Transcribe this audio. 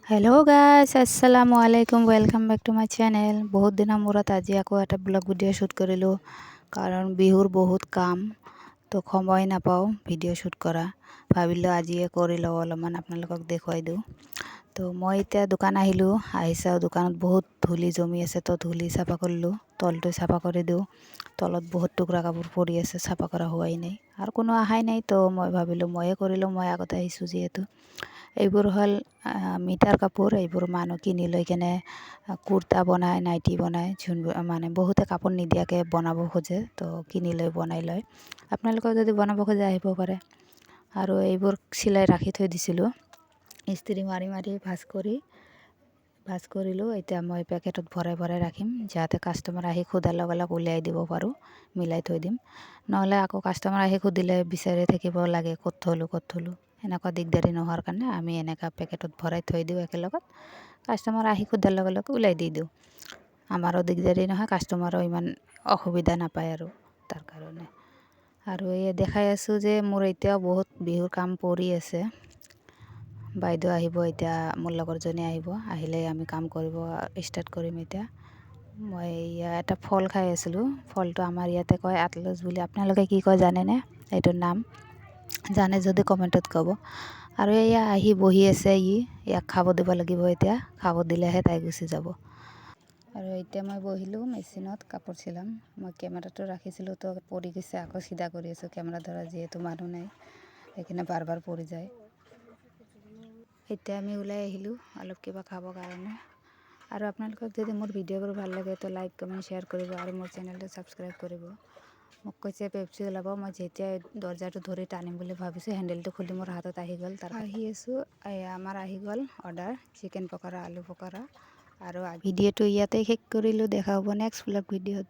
Hello' guys আসসালামু আলাইকুম welcome back to my channel. বহুত দিনৰ মূৰত আজি আকৌ এটা ব্লগ ভিডিঅ' শ্বুট কৰিলোঁ, কাৰণ বিহুৰ বহুত কাম তো সময় নাপাওঁ ভিডিঅ' শ্বুট কৰা। ভাবিলোঁ আজিয়ে কৰি লওঁ, অলপমান আপোনালোকক দেখুৱাই দিওঁ। তো মই এতিয়া দোকান আহিলোঁ, চাওঁ দোকানত বহুত ধূলি জমি আছে, তো ধূলি চাফা কৰিলোঁ, তলটো চাফা কৰি দিওঁ। তলত বহুত টুকুৰা কাপোৰ পৰি আছে, চাফা কৰা হোৱাই নাই আৰু কোনো অহাই নাই, তো মই ভাবিলোঁ ময়ে কৰিলোঁ, মই আগতে আহিছোঁ যিহেতু। এইবোৰ হ'ল মিটাৰ কাপোৰ। এইবোৰ মানুহ কিনি লৈ কেনে কুৰ্তা বনায়, নাইটি বনায়, মানে বহুতে কাপোৰ নিদিয়াকৈ বনাব খোজে, তো কিনি লৈ বনাই লয়। আপোনালোকেও যদি বনাব খোজে আহিব পাৰে। আৰু এইবোৰ চিলাই ৰাখি থৈ দিছিলোঁ, ইস্ত্ৰি মাৰি মাৰি ভাজ কৰিলোঁ। এতিয়া মই পেকেটত ভৰাই ভৰাই ৰাখিম, যাতে কাষ্টমাৰ আহি সোধাৰ লগে লগে উলিয়াই দিব পাৰোঁ, মিলাই থৈ দিম। নহ'লে আকৌ কাষ্টমাৰ আহি সুধিলে বিচাৰি থাকিব লাগে ক'ত থলোঁ। এনেকুৱা দিগদাৰী নোহোৱাৰ কাৰণে আমি এনেকুৱা পেকেটত ভৰাই থৈ দিওঁ একেলগত। কাষ্টমাৰ আহি সোধাৰ লগে লগে ওলাই দি দিওঁ। আমাৰো দিগদাৰী নহয়, কাষ্টমাৰো ইমান অসুবিধা নাপায় আৰু তাৰ কাৰণে। আৰু এই দেখাই আছোঁ যে মোৰ এতিয়াও বহুত বিহুৰ কাম পৰি আছে। বাইদেউ আহিব এতিয়া, মোৰ লগৰজনী আহিলে আমি কাম কৰিব ষ্টাৰ্ট কৰিম। এতিয়া মই এটা ফল খাই আছিলোঁ, ফলটো আমাৰ ইয়াতে কয় আতলছ বুলি। আপোনালোকে কি কয় জানেনে? এইটোৰ নাম জানে যদি কমেণ্টত ক'ব। আৰু এয়া আহি বহি আছে, ইয়াক খাব দিব লাগিব। এতিয়া খাব দিলেহে তাই গুচি যাব। আৰু এতিয়া মই বহিলোঁ মেচিনত কাপোৰ চিলাম। মই কেমেৰাটো ৰাখিছিলোঁ, তো পৰি গৈছে, আকৌ চিধা কৰি আছোঁ। কেমেৰা ধৰা যিহেতু মানুহ নাই, সেইকাৰণে বাৰ বাৰ পৰি যায়। এতিয়া আমি ওলাই আহিলোঁ অলপ কিবা খাবৰ কাৰণে। আৰু আপোনালোকক যদি মোৰ ভিডিঅ'বোৰ ভাল লাগে তো লাইক কমেণ্ট শ্বেয়াৰ কৰিব আৰু মোৰ চেনেলটো ছাবস্ক্ৰাইব কৰিব। মোক কৈছে পেপচি ওলাব, মই যেতিয়া দৰ্জাটো ধৰি টানিম বুলি ভাবিছোঁ, হেণ্ডেলটো খুলি মোৰ হাতত আহি গ'ল। তাৰ আহি আছোঁ, আমাৰ আহি গ'ল অৰ্ডাৰ চিকেন পকৰা, আলু পকৰা। আৰু ভিডিঅ'টো ইয়াতে শেষ কৰিলোঁ, দেখা হ'ব নেক্সট ব্লগ ভিডিঅ'ত।